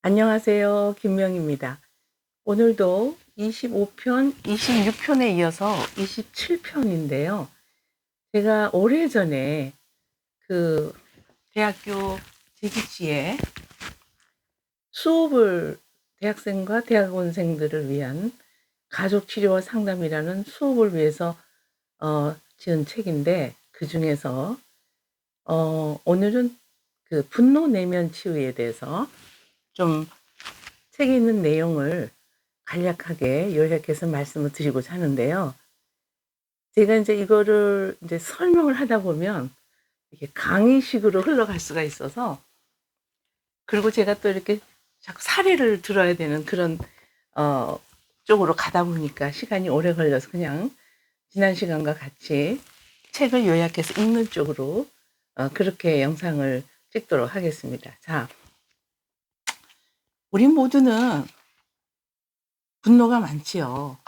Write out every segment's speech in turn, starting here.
안녕하세요. 김명입니다. 오늘도 25편, 26편에 이어서 27편인데요. 제가 오래전에 그 대학교 재기치에 수업을 대학생과 대학원생들을 위한 가족치료와 상담이라는 수업을 위해서 지은 책인데, 그중에서 오늘은 그 분노 내면 치유에 대해서 좀 책에 있는 내용을 간략하게 요약해서 말씀을 드리고자 하는데요. 제가 이제 이거를 이제 설명을 하다 보면 이게 강의식으로 흘러갈 수가 있어서, 그리고 제가 또 이렇게 자꾸 사례를 들어야 되는 그런 어 쪽으로 가다 보니까 시간이 오래 걸려서 그냥 지난 시간과 같이 책을 요약해서 읽는 쪽으로 그렇게 영상을 찍도록 하겠습니다. 자, 우리 모두는 분노가 많지요.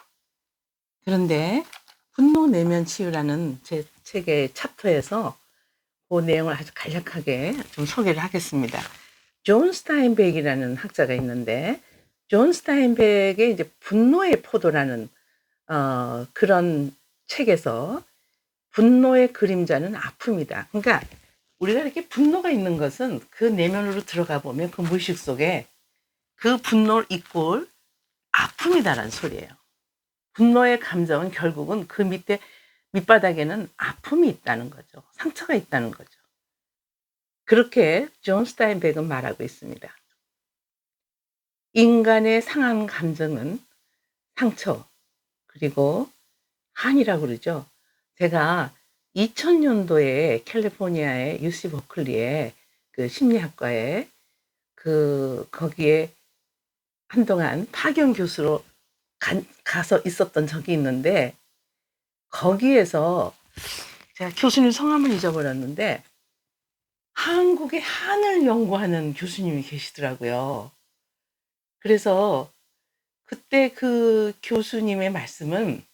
그런데 분노 내면 치유라는 제 책의 챕터에서 그 내용을 아주 간략하게 좀 소개를 하겠습니다. 존 스타인백이라는 학자가 있는데, 존 스타인백의 이제 분노의 포도라는 그런 책에서 분노의 그림자는 아픔이다. 그러니까 우리가 이렇게 분노가 있는 것은 그 내면으로 들어가 보면 그 무의식 속에 그 분노를 이꼴 아픔이다라는 소리예요. 분노의 감정은 결국은 그 밑에 밑바닥에는 아픔이 있다는 거죠. 상처가 있다는 거죠. 그렇게 존 스타인백은 말하고 있습니다. 인간의 상한 감정은 상처, 그리고 한이라고 그러죠. 제가 2000년도에 캘리포니아의 UC 버클리에 그 심리학과에 거기에 한동안 파견 교수로 가서 있었던 적이 있는데, 거기에서 제가 교수님 성함을 잊어버렸는데 한국의 한을 연구하는 교수님이 계시더라고요. 그래서 그때 그 교수님의 말씀은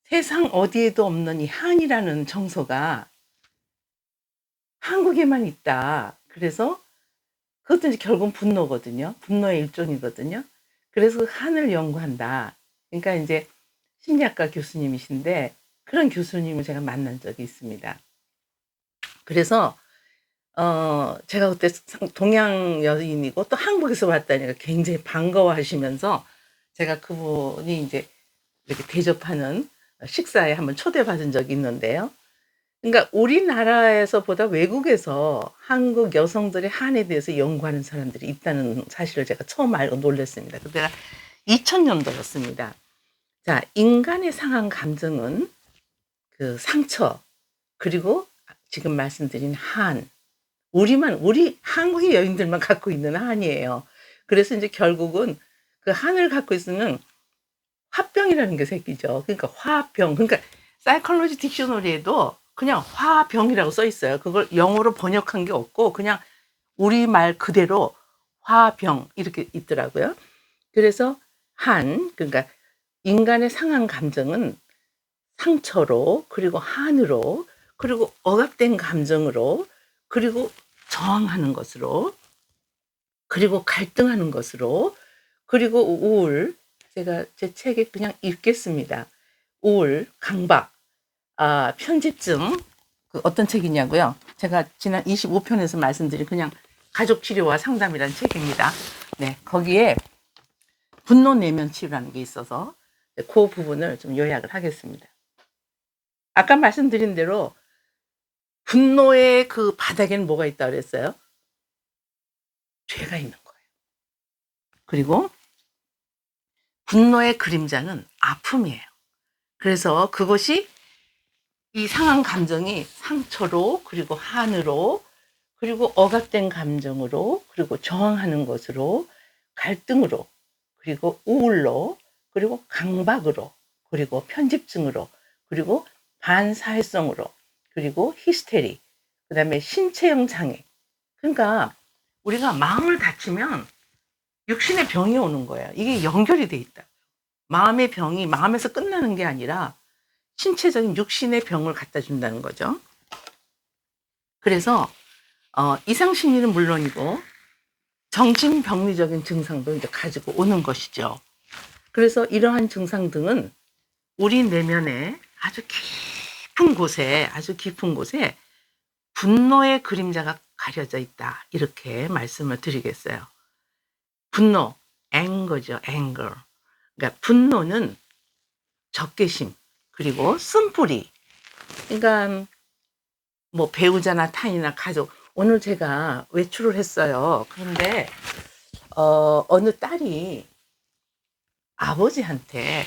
세상 어디에도 없는 이 한이라는 정서가 한국에만 있다. 그래서 그것도 이제 결국은 분노거든요. 분노의 일종이거든요. 그래서 그 한을 연구한다. 그러니까 이제 심리학과 교수님이신데, 그런 교수님을 제가 만난 적이 있습니다. 그래서 제가 그때 동양 여인이고 또 한국에서 왔다니까 굉장히 반가워하시면서, 제가 그분이 이제 이렇게 대접하는 식사에 한번 초대받은 적이 있는데요. 그러니까 우리나라에서보다 외국에서 한국 여성들의 한에 대해서 연구하는 사람들이 있다는 사실을 제가 처음 알고 놀랐습니다. 그때가 2000년도였습니다. 자, 인간의 상한 감정은 그 상처, 그리고 지금 말씀드린 한, 우리 한국의 여인들만 갖고 있는 한이에요. 그래서 이제 결국은 그 한을 갖고 있으면 화병이라는 게 생기죠. 그러니까 화병. 그러니까 사이콜로지 딕셔너리에도 그냥 화병이라고 써 있어요. 그걸 영어로 번역한 게 없고 그냥 우리말 그대로 화병 이렇게 있더라고요. 그래서 그러니까 인간의 상한 감정은 상처로, 그리고 한으로, 그리고 억압된 감정으로, 그리고 저항하는 것으로, 그리고 갈등하는 것으로, 그리고 우울, 제가 제 책에 그냥 읽겠습니다. 우울, 강박, 편집증. 그 어떤 책이냐고요? 제가 지난 25편에서 말씀드린 그냥 가족 치료와 상담이라는 책입니다. 네, 거기에 분노 내면 치유라는 게 있어서 그 부분을 좀 요약을 하겠습니다. 아까 말씀드린 대로 분노의 그 바닥에는 뭐가 있다 그랬어요? 죄가 있는 거예요. 그리고 분노의 그림자는 아픔이에요. 그래서 그것이 이 상한 감정이 상처로, 그리고 한으로, 그리고 억압된 감정으로, 그리고 저항하는 것으로, 갈등으로, 그리고 우울로, 그리고 강박으로, 그리고 편집증으로, 그리고 반사회성으로, 그리고 히스테리, 그다음에 신체형 장애. 그러니까 우리가 마음을 다치면 육신의 병이 오는 거예요. 이게 연결이 돼 있다. 마음의 병이 마음에서 끝나는 게 아니라 신체적인 육신의 병을 갖다 준다는 거죠. 그래서 이상 심리는 물론이고 정신병리적인 증상도 이제 가지고 오는 것이죠. 그래서 이러한 증상 등은 우리 내면에 아주 깊은 곳에 분노의 그림자가 가려져 있다. 이렇게 말씀을 드리겠어요. 분노, 앵거죠, 앵거. 그러니까 분노는 적개심, 그리고 쓴뿌리. 그러니까 뭐 배우자나 타인이나 가족. 오늘 제가 외출을 했어요. 그런데 어느 딸이 아버지한테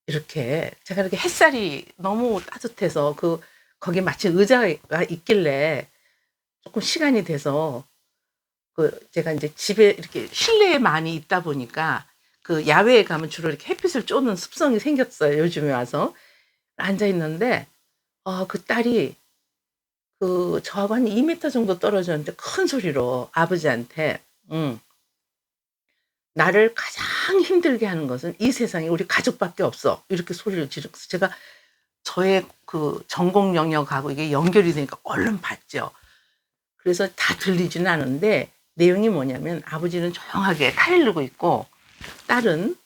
이렇게 제가 이렇게 햇살이 너무 따뜻해서 거기 마침 의자가 있길래 조금 시간이 돼서 제가 이제 집에 이렇게 실내에 많이 있다 보니까 야외에 가면 주로 이렇게 햇빛을 쬐는 습성이 생겼어요. 요즘에 와서 앉아 있는데 그 딸이 저하고 한 2m 정도 떨어졌는데 큰 소리로 아버지한테 나를 가장 힘들게 하는 것은 이 세상에 우리 가족밖에 없어. 이렇게 소리를 지르면서 제가 저의 전공 영역하고 이게 연결이 되니까 얼른 봤죠. 그래서 다 들리지는 않은데 내용이 뭐냐면 아버지는 조용하게 타일르고 있고 딸은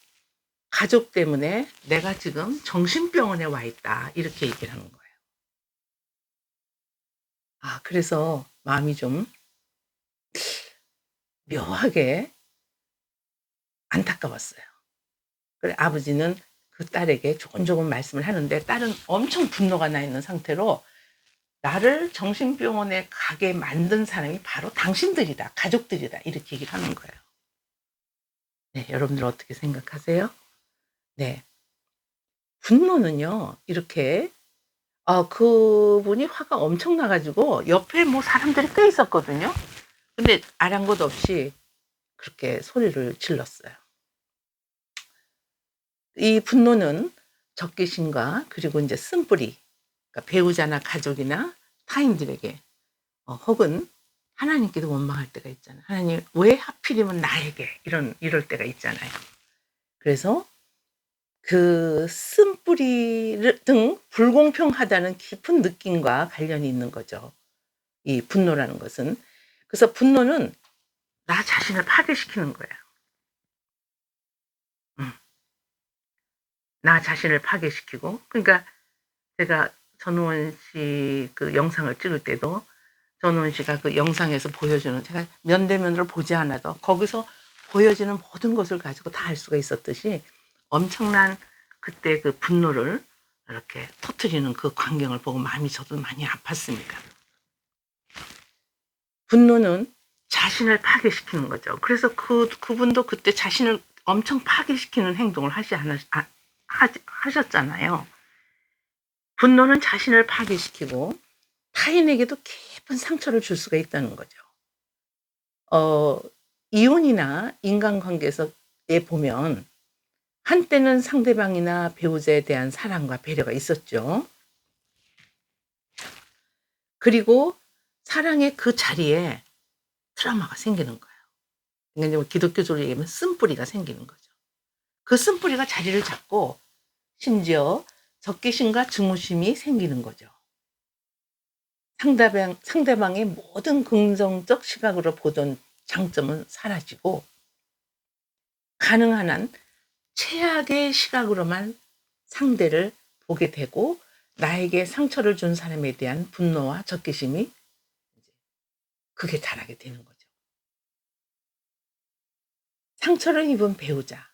가족 때문에 내가 지금 정신병원에 와 있다. 이렇게 얘기를 하는 거예요. 그래서 마음이 좀 묘하게 안타까웠어요. 그래 아버지는 그 딸에게 조곤조곤 말씀을 하는데 딸은 엄청 분노가 나 있는 상태로 나를 정신병원에 가게 만든 사람이 바로 당신들이다. 가족들이다. 이렇게 얘기를 하는 거예요. 네, 여러분들 어떻게 생각하세요? 네. 분노는요, 이렇게, 그분이 화가 엄청 나가지고 옆에 뭐 사람들이 꽤 있었거든요. 근데 아랑곳 없이 그렇게 소리를 질렀어요. 이 분노는 적개심과 그리고 이제 쓴뿌리, 그러니까 배우자나 가족이나 타인들에게 혹은 하나님께도 원망할 때가 있잖아요. 하나님 왜 하필이면 나에게 이럴 때가 있잖아요. 그래서 쓴뿌리 등 불공평하다는 깊은 느낌과 관련이 있는 거죠. 이 분노라는 것은. 그래서 분노는 나 자신을 파괴시키는 거예요. 음. 나 자신을 파괴시키고. 그러니까 제가 전우원 씨 영상을 찍을 때도 전우원 씨가 영상에서 보여주는 제가 면대면으로 보지 않아도 거기서 보여지는 모든 것을 가지고 다 알 수가 있었듯이 엄청난 그때 분노를 이렇게 터뜨리는 광경을 보고 마음이 저도 많이 아팠습니다. 분노는 자신을 파괴시키는 거죠. 그래서 그분도 그때 자신을 엄청 파괴시키는 행동을 하셨잖아요. 분노는 자신을 파괴시키고 타인에게도 깊은 상처를 줄 수가 있다는 거죠. 이혼이나 인간관계에서 보면 한때는 상대방이나 배우자에 대한 사랑과 배려가 있었죠. 그리고 사랑의 그 자리에 트라우마가 생기는 거예요. 그러니까 기독교적으로 얘기하면 쓴뿌리가 생기는 거죠. 그 쓴뿌리가 자리를 잡고 심지어 적개심과 증오심이 생기는 거죠. 상대방의 모든 긍정적 시각으로 보던 장점은 사라지고 가능한 한 최악의 시각으로만 상대를 보게 되고 나에게 상처를 준 사람에 대한 분노와 적개심이 그게 자라게 되는 거죠. 상처를 입은 배우자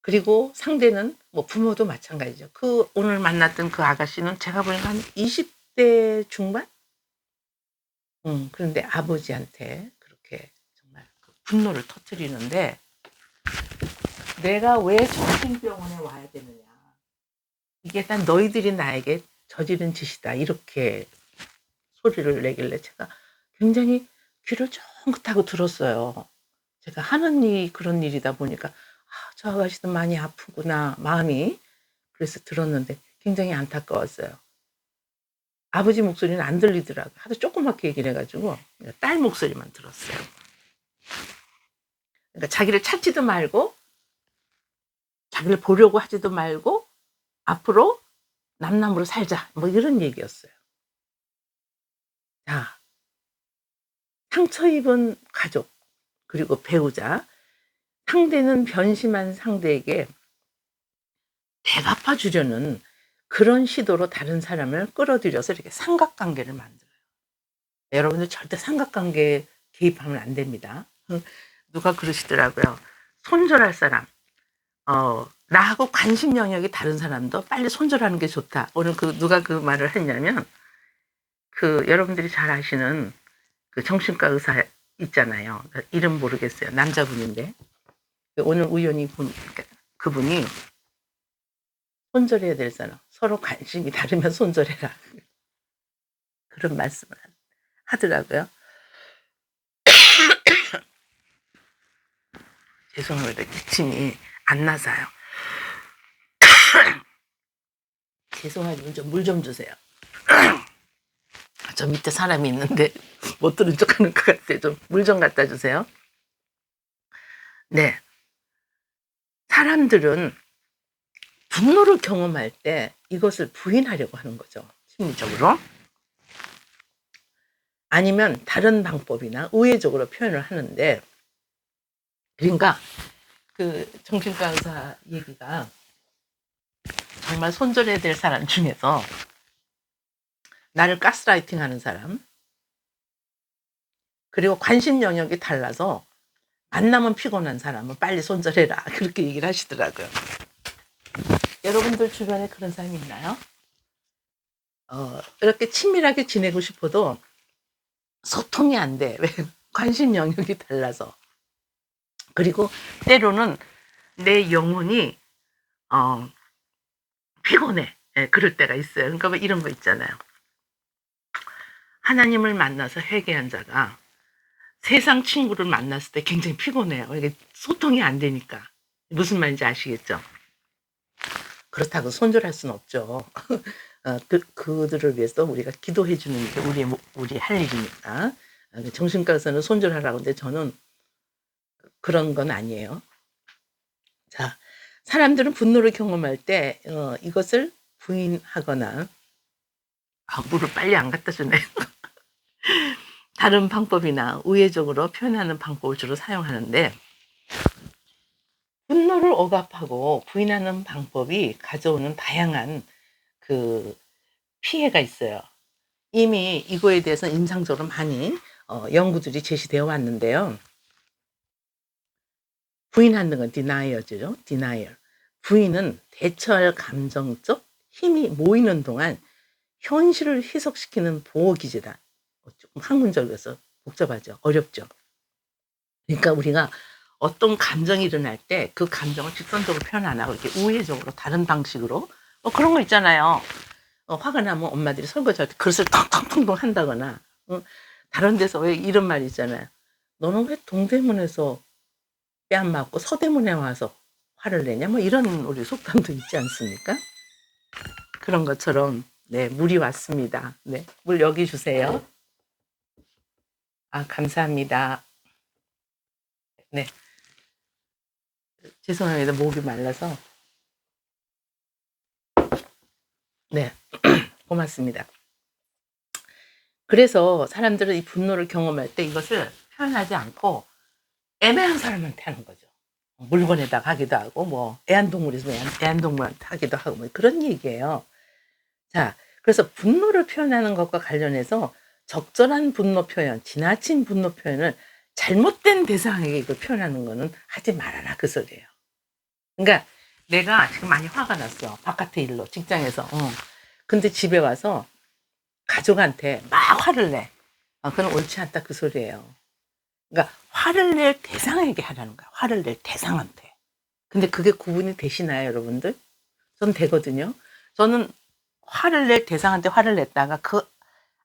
그리고 상대는 뭐 부모도 마찬가지죠. 오늘 만났던 그 아가씨는 제가 보니까 한 20대 중반? 그런데 아버지한테 그렇게 정말 분노를 터뜨리는데 내가 왜 정신병원에 와야 되느냐. 이게 다 너희들이 나에게 저지른 짓이다. 이렇게 소리를 내길래 제가 굉장히 귀를 쫑긋하고 들었어요. 제가 하는 일이 그런 일이다 보니까 저 아가씨도 많이 아프구나 마음이. 그래서 들었는데 굉장히 안타까웠어요. 아버지 목소리는 안 들리더라고요. 하도 조그맣게 얘기를 해가지고 딸 목소리만 들었어요. 그러니까 자기를 찾지도 말고 자기를 보려고 하지도 말고 앞으로 남남으로 살자 뭐 이런 얘기였어요. 자, 상처 입은 가족, 그리고 배우자, 상대는 변심한 상대에게 대갚아 주려는 그런 시도로 다른 사람을 끌어들여서 이렇게 삼각관계를 만들어요. 여러분들 절대 삼각관계에 개입하면 안 됩니다. 누가 그러시더라고요. 손절할 사람, 나하고 관심 영역이 다른 사람도 빨리 손절하는 게 좋다. 오늘 누가 그 말을 했냐면, 여러분들이 잘 아시는 그 정신과 의사 있잖아요. 이름 모르겠어요. 남자분인데. 오늘 우연히 보니까 그분이 손절해야 될 사람, 서로 관심이 다르면 손절해라. 그런 말씀을 하더라고요. 죄송합니다. 기침이 안 나서요. 죄송하지만 물 좀 주세요. 저 밑에 사람이 있는데 못 들은 척 하는 것 같아요. 좀 물 좀 갖다 주세요. 네. 사람들은 분노를 경험할 때 이것을 부인하려고 하는 거죠. 심리적으로. 아니면 다른 방법이나 우회적으로 표현을 하는데, 그러니까 그 정신과 의사 얘기가 정말 손절해야 될 사람 중에서 나를 가스라이팅 하는 사람, 그리고 관심 영역이 달라서 만나면 피곤한 사람은 빨리 손절해라. 그렇게 얘기를 하시더라고요. 여러분들 주변에 그런 사람이 있나요? 이렇게 친밀하게 지내고 싶어도 소통이 안 돼. 왜? 관심 영역이 달라서. 그리고 때로는 내 영혼이 피곤해. 예, 그럴 때가 있어요. 그러니까 뭐 이런 거 있잖아요. 하나님을 만나서 회개한 자가 세상 친구를 만났을 때 굉장히 피곤해요. 이게 소통이 안 되니까. 무슨 말인지 아시겠죠? 그렇다고 손절할 수는 없죠. 그들을 위해서 우리가 기도해 주는 게 우리 할 일이니까. 정신과에서는 손절하라고 하는데 저는 그런 건 아니에요. 자, 사람들은 분노를 경험할 때 이것을 부인하거나, 물을 빨리 안 갖다 주네. 다른 방법이나 우회적으로 표현하는 방법을 주로 사용하는데, 분노를 억압하고 부인하는 방법이 가져오는 다양한 그 피해가 있어요. 이미 이거에 대해서 임상적으로 많이 연구들이 제시되어 왔는데요. 부인하는 건 denial죠. denial. 부인은 대처할 감정적 힘이 모이는 동안 현실을 희석시키는 보호기제다. 조금 학문적이어서 복잡하죠. 어렵죠. 그러니까 우리가 어떤 감정이 일어날 때 그 감정을 직선적으로 표현 안 하고 이렇게 우회적으로 다른 방식으로, 그런 거 있잖아요. 화가 나면 엄마들이 설거지할 때 그릇을 텅텅텅텅 한다거나, 다른 데서 왜 이런 말이 있잖아요. 너는 왜 동대문에서 뺨 맞고 서대문에 와서 화를 내냐? 뭐 이런 우리 속담도 있지 않습니까? 그런 것처럼, 네, 물이 왔습니다. 네, 물 여기 주세요. 아, 감사합니다. 네, 죄송합니다. 목이 말라서. 네, 고맙습니다. 그래서 사람들은 이 분노를 경험할 때 이것을 표현하지 않고 애매한 사람한테 하는 거죠. 물건에다 하기도 하고, 뭐 애완동물 있으면 애완동물한테 하기도 하고, 뭐 그런 얘기예요. 자, 그래서 분노를 표현하는 것과 관련해서 적절한 분노 표현, 지나친 분노 표현을 잘못된 대상에게 이걸 표현하는 거는 하지 말아라, 그 소리예요. 그러니까 내가 지금 많이 화가 났어. 바깥에 일로, 직장에서. 근데 집에 와서 가족한테 막 화를 내. 그건 옳지 않다, 그 소리예요. 그러니까 화를 낼 대상에게 하라는 거야. 화를 낼 대상한테. 근데 그게 구분이 되시나요, 여러분들? 전 되거든요. 저는 화를 낼 대상한테 화를 냈다가 그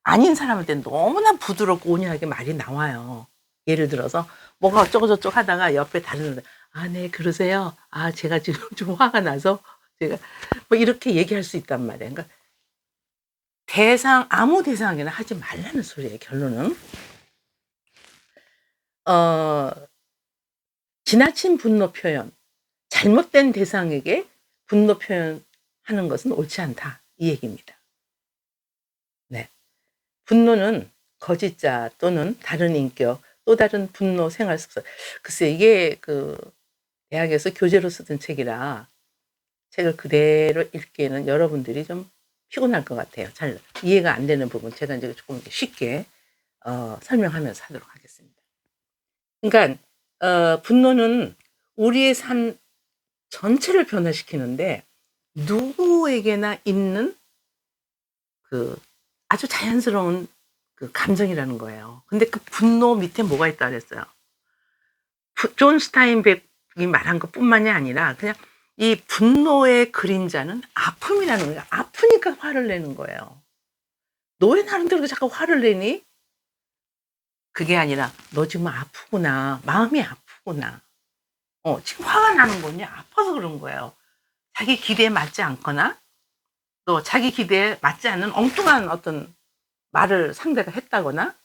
아닌 사람한테 너무나 부드럽고 온유하게 말이 나와요. 예를 들어서 뭐가 어쩌고저쩌고 하다가 옆에 다른 사람, 아, 네, 그러세요. 아, 제가 지금 좀 화가 나서 제가 뭐 이렇게 얘기할 수 있단 말이에요. 그러니까 아무 대상에게나 하지 말라는 소리예요, 결론은. 지나친 분노 표현, 잘못된 대상에게 분노 표현하는 것은 옳지 않다, 이 얘기입니다. 네. 분노는 거짓자 또는 다른 인격, 또 다른 분노 생활 습관. 글쎄 이게 그 대학에서 교재로 쓰던 책이라 책을 그대로 읽기에는 여러분들이 좀 피곤할 것 같아요. 잘 이해가 안 되는 부분 제가 인제 쪼끔 쉽게 설명하면서 하도록 하겠습니다. 그러니깐 분노는 우리의 삶 전체를 변화시키는데 누구에게나 있는 그 아주 자연스러운 그 감정이라는 거예요. 근데 그 분노 밑에 뭐가 있다 그랬어요. 존 스타인백이 말한 것뿐만이 아니라 그냥 이 분노의 그림자는 아픔이라는 거예요. 아프니까 화를 내는 거예요. "너 왜 나름대로 그렇게 자꾸 화를 내니?" 그게 아니라 "너 지금 아프구나. 마음이 아프구나. 지금 화가 나는 거냐? 아파서 그런 거예요." 자기 기대에 맞지 않거나 또 자기 기대에 맞지 않는 엉뚱한 어떤 말을 상대가 했다거나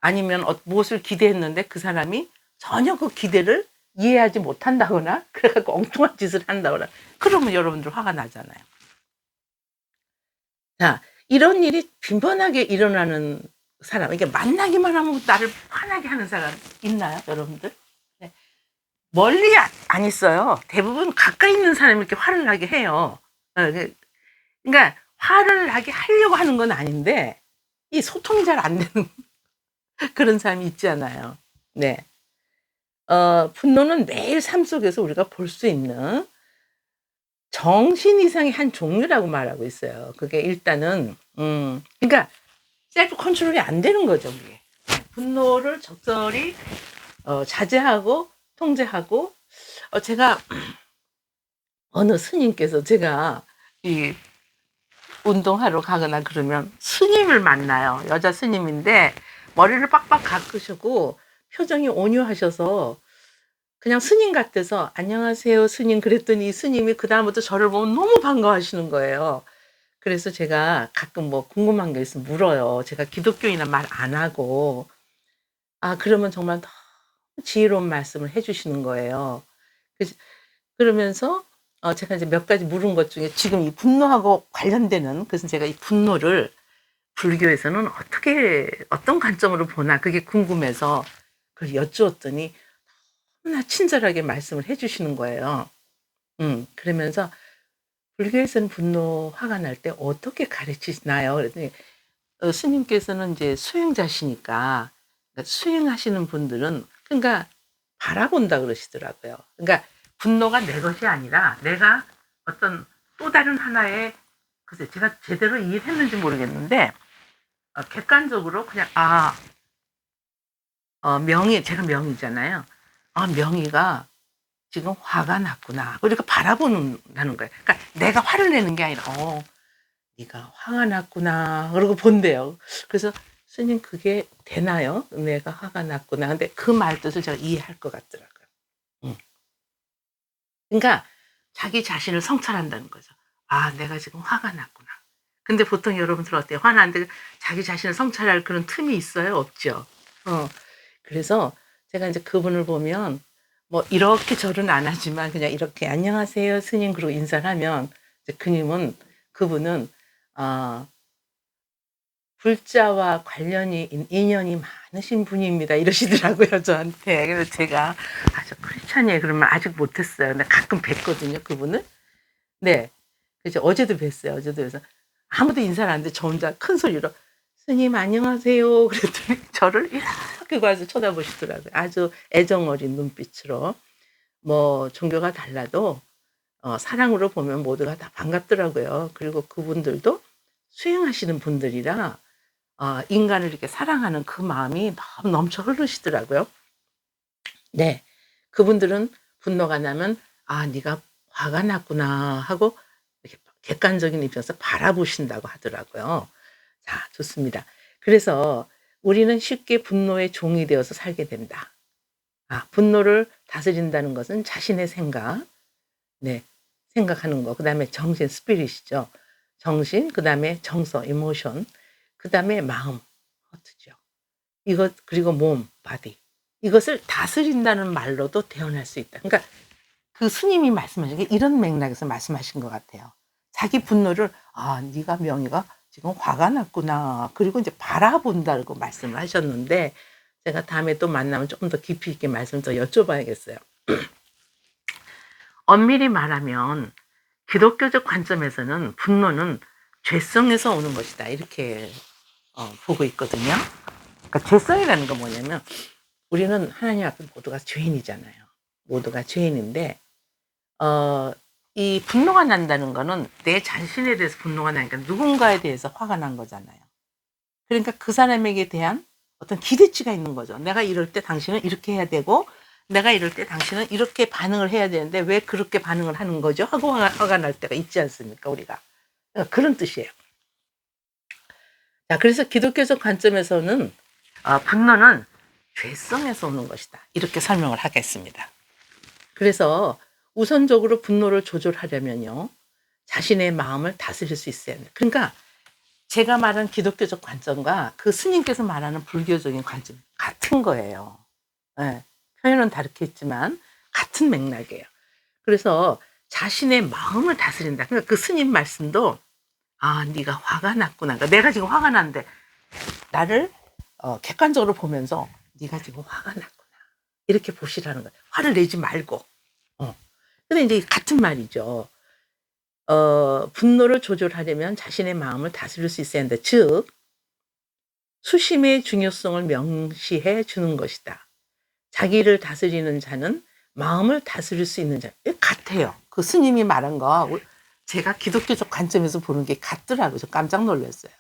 아니면 무엇을 기대했는데 그 사람이 전혀 그 기대를 이해하지 못한다거나 그래 갖고 엉뚱한 짓을 한다거나 그러면 여러분들 화가 나잖아요. 자, 이런 일이 빈번하게 일어나는 사람, 이게 만나기만 하면 나를 화나게 하는 사람 있나요, 여러분들? 네. 멀리 안 있어요. 대부분 가까이 있는 사람이 이렇게 화를 나게 해요. 그러니까 화를 나게 하려고 하는 건 아닌데 이 소통이 잘 안 되는 그런 사람이 있잖아요. 네. 분노는 매일 삶 속에서 우리가 볼 수 있는 정신 이상의 한 종류라고 말하고 있어요. 그게 일단은 그러니까 셀프 컨트롤이 안 되는 거죠, 그게. 분노를 적절히 자제하고 통제하고 제가 어느 스님께서 제가 이 운동하러 가거나 그러면 스님을 만나요. 여자 스님인데 머리를 빡빡 깎으시고 표정이 온유하셔서 그냥 스님 같아서 "안녕하세요 스님." 그랬더니 스님이 그다음부터 저를 보면 너무 반가워하시는 거예요. 그래서 제가 가끔 뭐 궁금한 게 있으면 물어요. 제가 기독교인이란 말 안 하고. 그러면 정말 너무 지혜로운 말씀을 해 주시는 거예요. 그래서 그러면서 제가 이제 몇 가지 물은 것 중에 지금 이 분노하고 관련되는, 그래서 제가 이 분노를 불교에서는 어떻게 어떤 관점으로 보나 그게 궁금해서 그걸 여쭈었더니 너무나 친절하게 말씀을 해 주시는 거예요. 그러면서 "불교에서는 분노 화가 날 때 어떻게 가르치시나요?" 그랬더니 스님께서는 인제 수행자시니까 그러니까 수행하시는 분들은 그러니까 바라본다 그러시더라고요. 그러니까 분노가 내 것이 아니라 내가 어떤 또 다른 하나의, 글쎄 제가 제대로 이해를 했는지 모르겠는데 객관적으로 그냥 명희, 제가 명희잖아요. '명희가 지금 화가 났구나.' 그러니까 바라본다는 거예요. 그러니까 내가 화를 내는 게 아니라 '네가 화가 났구나.' 그러고 본대요. 그래서 "스님 그게 되나요? 내가 화가 났구나." 근데 그 말뜻을 제가 이해할 것 같더라고요. 음. 그러니까 자기 자신을 성찰한다는 거죠. '아 내가 지금 화가 났구나.' 근데 보통 여러분들 어때요? 화나는데 자기 자신을 성찰할 그런 틈이 있어요? 없죠. 그래서 제가 인제 그분을 보면 뭐 이렇게 절은 안 하지만 그냥 이렇게 "안녕하세요 스님." 그러고 인사를 하면 이제 그분은 아 "불자와 관련이 인연이 많으신 분입니다." 이러시더라고요 저한테. 그래서 제가 저 크리스찬이에요." 그러면 아직 못 했어요. 근데 가끔 뵙거든요 그분을. 네. 그래서 어제도 뵀어요. 어제도 그래서 아무도 인사를 안 했는데 저 혼자 큰 소리로 "스님 안녕하세요." 그랬더니 저를 이렇게 가서 쳐다보시더라고요. 아주 애정 어린 눈빛으로. 뭐 종교가 달라도 사랑으로 보면 모두가 다 반갑더라고요. 그리고 그분들도 수행하시는 분들이라 인간을 이렇게 사랑하는 그 마음이 너무 넘쳐 흐르시더라고요. 네. 그분들은 분노가 나면 '아 네가 화가 났구나.' 하고 이렇게 객관적인 입장에서 바라보신다고 하더라고요. 자, 좋습니다. 그래서 "우리는 쉽게 분노의 종이 되어서 살게 된다." 분노를 다스린다는 것은 자신의 생각, 네, 생각하는 거, 그다음에 정신 스피릿이죠. 정신, 그다음에 정서 이모션, 그다음에 마음 하트죠. 이것 그리고 몸 바디. 이것을 다스린다는 말로도 표현할 수 있다. 그러니까 그 스님이 말씀하신 게 이런 맥락에서 말씀하신 것 같아요. 자기 분노를 네가 명의가 지금 화가 났구나. 그리고 이제 바라본다고 말씀을 하셨는데 제가 다음에 또 만나면 조금 더 깊이 있게 말씀 더 여쭤봐야겠어요. 엄밀히 말하면 기독교적 관점에서는 분노는 죄성에서 오는 것이다. 이렇게 보고 있거든요. 그러니까 죄성이라는 건 뭐냐면 우리는 하나님 앞에 모두가 죄인이잖아요. 모두가 죄인인데 이 분노가 난다는 거는 내 자신에 대해서 분노가 나니까 누군가에 대해서 화가 난 거잖아요. 그러니까 그 사람에게 대한 어떤 기대치가 있는 거죠. 내가 이럴 때 당신은 이렇게 해야 되고 내가 이럴 때 당신은 이렇게 반응을 해야 되는데 왜 그렇게 반응을 하는 거죠? 하고 화가 날 때가 있지 않습니까, 우리가? 그러니까 그런 뜻이에요. 자, 그래서 기독교적 관점에서는 분노는 죄성에서 오는 것이다. 이렇게 설명을 하겠습니다. 그래서 우선적으로 분노를 조절하려면요. 자신의 마음을 다스릴 수 있어야 돼요. 그러니까 제가 말한 기독교적 관점과 그 스님께서 말하는 불교적인 관점 같은 거예요. 네, 표현은 다르겠지만 같은 맥락이에요. 그래서 자신의 마음을 다스린다. 그러니까 그 스님 말씀도 네가 화가 났구나. 그러니까 내가 지금 화가 났는데 나를 객관적으로 보면서 네가 지금 화가 났구나. 이렇게 보시라는 거예요. 화를 내지 말고. 근데 이제 같은 말이죠. 분노를 조절하려면 자신의 마음을 다스릴 수 있어야 한다. 즉, 수심의 중요성을 명시해 주는 것이다. 자기를 다스리는 자는 마음을 다스릴 수 있는 자. 같아요. 그 스님이 말한 거 제가 기독교적 관점에서 보는 게 같더라고요. 저 깜짝 놀랐어요.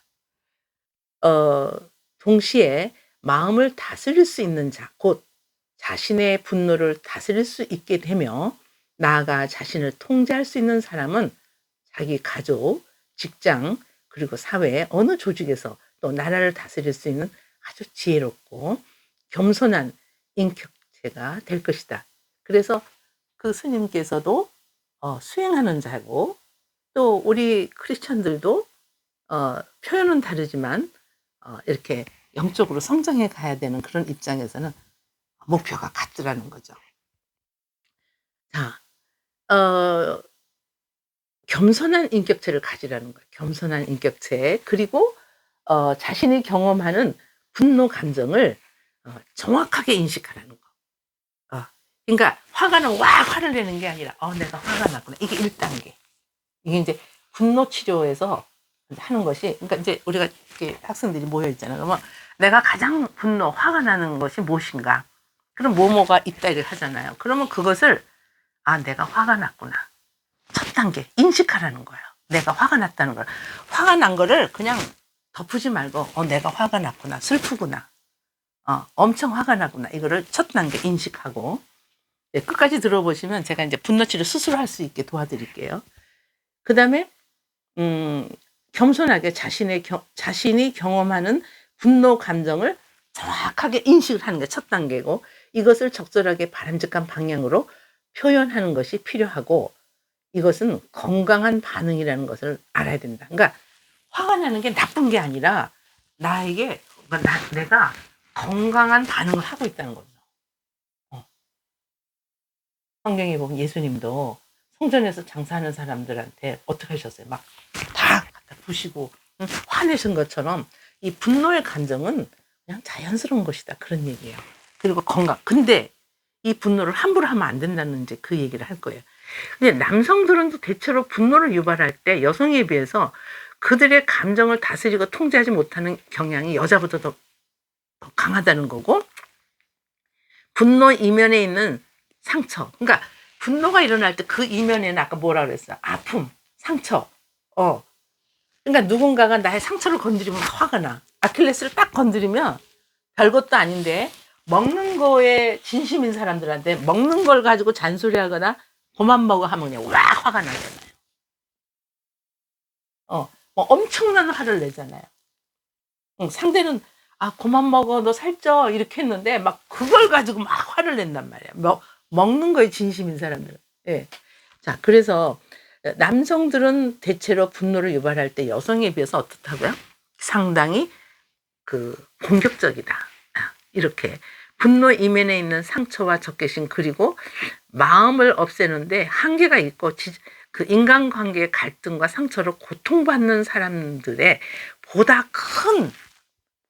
동시에 마음을 다스릴 수 있는 자, 곧 자신의 분노를 다스릴 수 있게 되며 나아가 자신을 통제할 수 있는 사람은 자기 가족, 직장, 그리고 사회 어느 조직에서 또 나라를 다스릴 수 있는 아주 지혜롭고 겸손한 인격체가 될 것이다. 그래서 그 스님께서도 수행하는 자고 또 우리 크리스천들도 표현은 다르지만 이렇게 영적으로 성장해 가야 되는 그런 입장에서는 목표가 같더라는 거죠. 자, 겸손한 인격체를 가지라는 거예요. 겸손한 인격체. 그리고 자신이 경험하는 분노 감정을 정확하게 인식하라는 거. 그러니까 화가는 화를 내는 게 아니라 내가 화가 났구나. 이게 1단계. 이게 이제 분노 치료에서 하는 것이, 그러니까 이제 우리가 이렇게 학생들이 모여 있잖아요. 그러면 내가 가장 화가 나는 것이 무엇인가? 그럼 뭐가 있다 이렇게 하잖아요. 그러면 그것을 내가 화가 났구나. 첫 단계 인식하라는 거예요. 내가 화가 났다는 걸. 화가 난 거를 그냥 덮으지 말고 내가 화가 났구나. 슬프구나. 엄청 화가 나구나. 이거를 첫 단계 인식하고 끝까지 들어보시면 제가 이제 분노치료 스스로 할 수 있게 도와드릴게요. 그 다음에 겸손하게 자신이 경험하는 분노 감정을 정확하게 인식을 하는 게 첫 단계고 이것을 적절하게 바람직한 방향으로 표현하는 것이 필요하고 이것은 건강한 반응이라는 것을 알아야 된다. 그러니까 화가 나는 게 나쁜 게 아니라 나에게 내가 건강한 반응을 하고 있다는 거죠. 성경에 보면 예수님도 성전에서 장사하는 사람들한테 어떻게 하셨어요? 막 다 갖다 부시고 화내신 것처럼 이 분노의 감정은 그냥 자연스러운 것이다. 그런 얘기예요. 그리고 건강. 근데 이 분노를 함부로 하면 안 된다는 이제 그 얘기를 할 거예요. 근데 남성들은 대체로 분노를 유발할 때 여성에 비해서 그들의 감정을 다스리고 통제하지 못하는 경향이 여자보다 더 강하다는 거고 분노 이면에 있는 상처. 그러니까 분노가 일어날 때 그 이면에는 아까 뭐라 그랬어요? 아픔, 상처. 그러니까 누군가가 나의 상처를 건드리면 화가 나. 아킬레스를 딱 건드리면 별것도 아닌데 먹는 거에 진심인 사람들한테 먹는 걸 가지고 잔소리하거나 그만 먹어 하면 그냥 화가 나잖아요. 뭐 엄청난 화를 내잖아요. 상대는 그만 먹어 너 살쪄 이렇게 했는데 막 그걸 가지고 막 화를 낸단 말이에요. 먹는 거에 진심인 사람들은. 예. 자, 그래서 남성들은 대체로 분노를 유발할 때 여성에 비해서 어떻다고요? 상당히 공격적이다. 이렇게 분노 이면에 있는 상처와 적개심 그리고 마음을 없애는데 한계가 있고 그 인간관계의 갈등과 상처로 고통받는 사람들의 보다 큰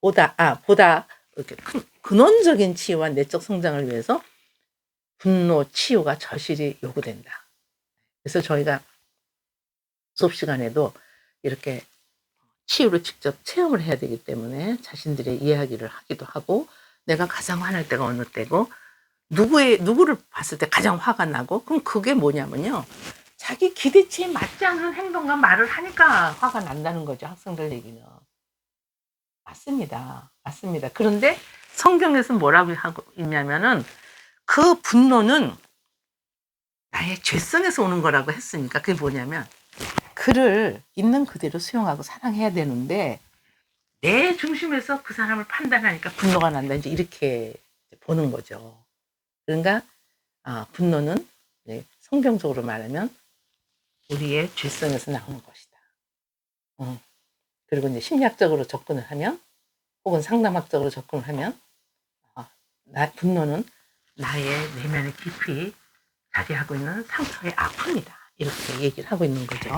보다 이렇게 큰 근원적인 치유와 내적 성장을 위해서 분노 치유가 절실히 요구된다. 그래서 저희가 수업 시간에도 이렇게 치유를 직접 체험을 해야 되기 때문에 자신들의 이야기를 하기도 하고, 내가 가장 화날 때가 어느 때고, 누구를 봤을 때 가장 화가 나고, 그럼 그게 뭐냐면요, 자기 기대치에 맞지 않는 행동과 말을 하니까 화가 난다는 거죠, 학생들 얘기는. 맞습니다. 맞습니다. 그런데 성경에서 뭐라고 하고 있냐면은, 그 분노는 나의 죄성에서 오는 거라고 했으니까, 그게 뭐냐면 그를 있는 그대로 수용하고 사랑해야 되는데, 내 중심에서 그 사람을 판단하니까 분노가 난다, 이제 이렇게 보는 거죠. 그러니까 분노는 성경적으로 말하면 우리의 죄성에서 나오는 것이다. 그리고 이제 심리학적으로 접근을 하면, 혹은 상담학적으로 접근을 하면, 분노는 나의 내면에 깊이 자리하고 있는 상처의 아픔이다, 이렇게 얘기를 하고 있는 거죠.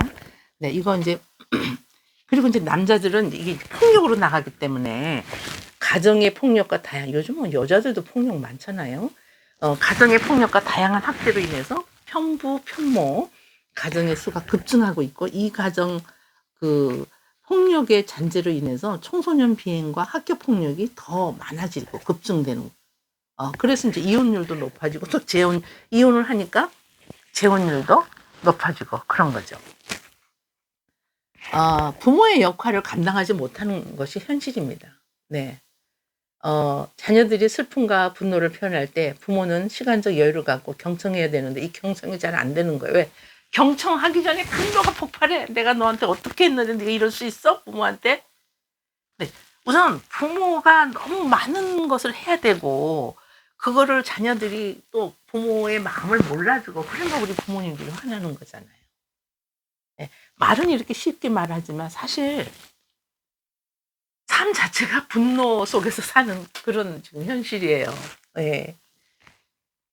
네, 이거 이제 그리고 이제 남자들은 이게 폭력으로 나가기 때문에, 가정의 폭력과 요즘은 여자들도 폭력 많잖아요. 가정의 폭력과 다양한 학대로 인해서 편부, 편모, 가정의 수가 급증하고 있고, 이 가정 폭력의 잔재로 인해서 청소년 비행과 학교 폭력이 더 많아지고 급증되는. 그래서 이제 이혼율도 높아지고, 또 이혼을 하니까 재혼율도 높아지고 그런 거죠. 부모의 역할을 감당하지 못하는 것이 현실입니다. 네. 자녀들이 슬픔과 분노를 표현할 때 부모는 시간적 여유를 갖고 경청해야 되는데, 이 경청이 잘 안 되는 거예요. 왜? 경청하기 전에 분노가 폭발해. 내가 너한테 어떻게 했는데 네가 이럴 수 있어? 부모한테? 네. 우선 부모가 너무 많은 것을 해야 되고, 그거를 자녀들이 또 부모의 마음을 몰라주고, 그러니까 우리 부모님들이 화나는 거잖아요. 네. 말은 이렇게 쉽게 말하지만 사실 삶 자체가 분노 속에서 사는 그런 지금 현실이에요. 예.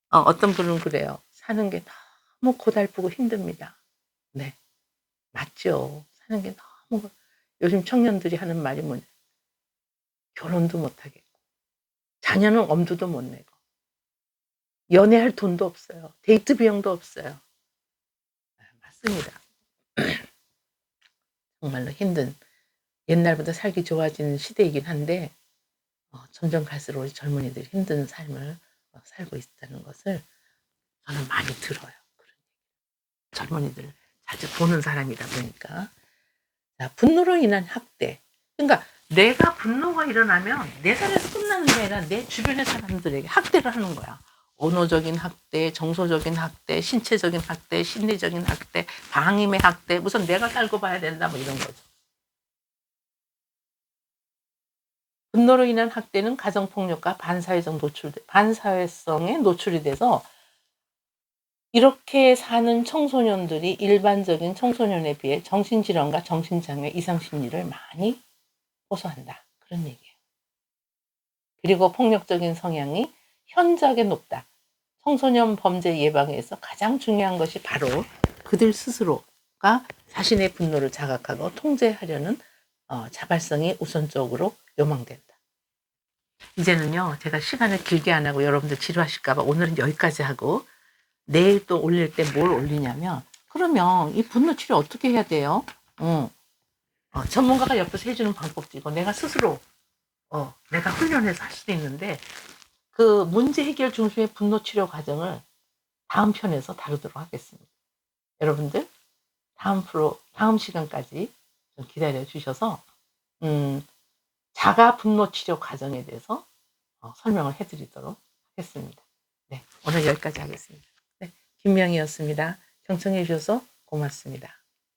어떤 분은 그래요. 사는 게 너무 고달프고 힘듭니다. 네. 맞죠. 사는 게 너무, 요즘 청년들이 하는 말이 뭐냐. 결혼도 못 하겠고, 자녀는 엄두도 못 내고, 연애할 돈도 없어요. 데이트 비용도 없어요. 맞습니다. 정말로 힘든, 옛날보다 살기 좋아지는 시대이긴 한데, 점점 갈수록 우리 젊은이들이 힘든 삶을 살고 있다는 것을 저는 많이 들어요. 젊은이들 자주 보는 사람이다 보니까. 자, 분노로 인한 학대. 그러니까 내가 분노가 일어나면 내 삶에서 끝나는 게 아니라 내 주변의 사람들에게 학대를 하는 거야. 언어적인 학대, 정서적인 학대, 신체적인 학대, 심리적인 학대, 방임의 학대, 우선 내가 살고 봐야 된다, 뭐 이런 거죠. 분노로 인한 학대는 가정폭력과 반사회성에 노출이 돼서, 이렇게 사는 청소년들이 일반적인 청소년에 비해 정신질환과 정신장애 이상 심리를 많이 호소한다, 그런 얘기예요. 그리고 폭력적인 성향이 현저하게 높다. 청소년 범죄 예방에서 가장 중요한 것이 바로 그들 스스로가 자신의 분노를 자각하고 통제하려는 자발성이 우선적으로 요망된다. 이제는요, 제가 시간을 길게 안 하고 여러분들 지루하실까 봐 오늘은 여기까지 하고, 내일 또 올릴 때 뭘 올리냐면, 그러면 이 분노 치료 어떻게 해야 돼요? 전문가가 옆에서 해주는 방법도 있고, 내가 스스로 내가 훈련해서 할 수도 있는데, 그 문제 해결 중심의 분노 치료 과정을 다음 편에서 다루도록 하겠습니다. 여러분들 다음 시간까지 좀 기다려 주셔서 자가 분노 치료 과정에 대해서 설명을 해드리도록 하겠습니다. 네, 오늘 여기까지 하겠습니다. 네, 김명희였습니다. 경청해 주셔서 고맙습니다.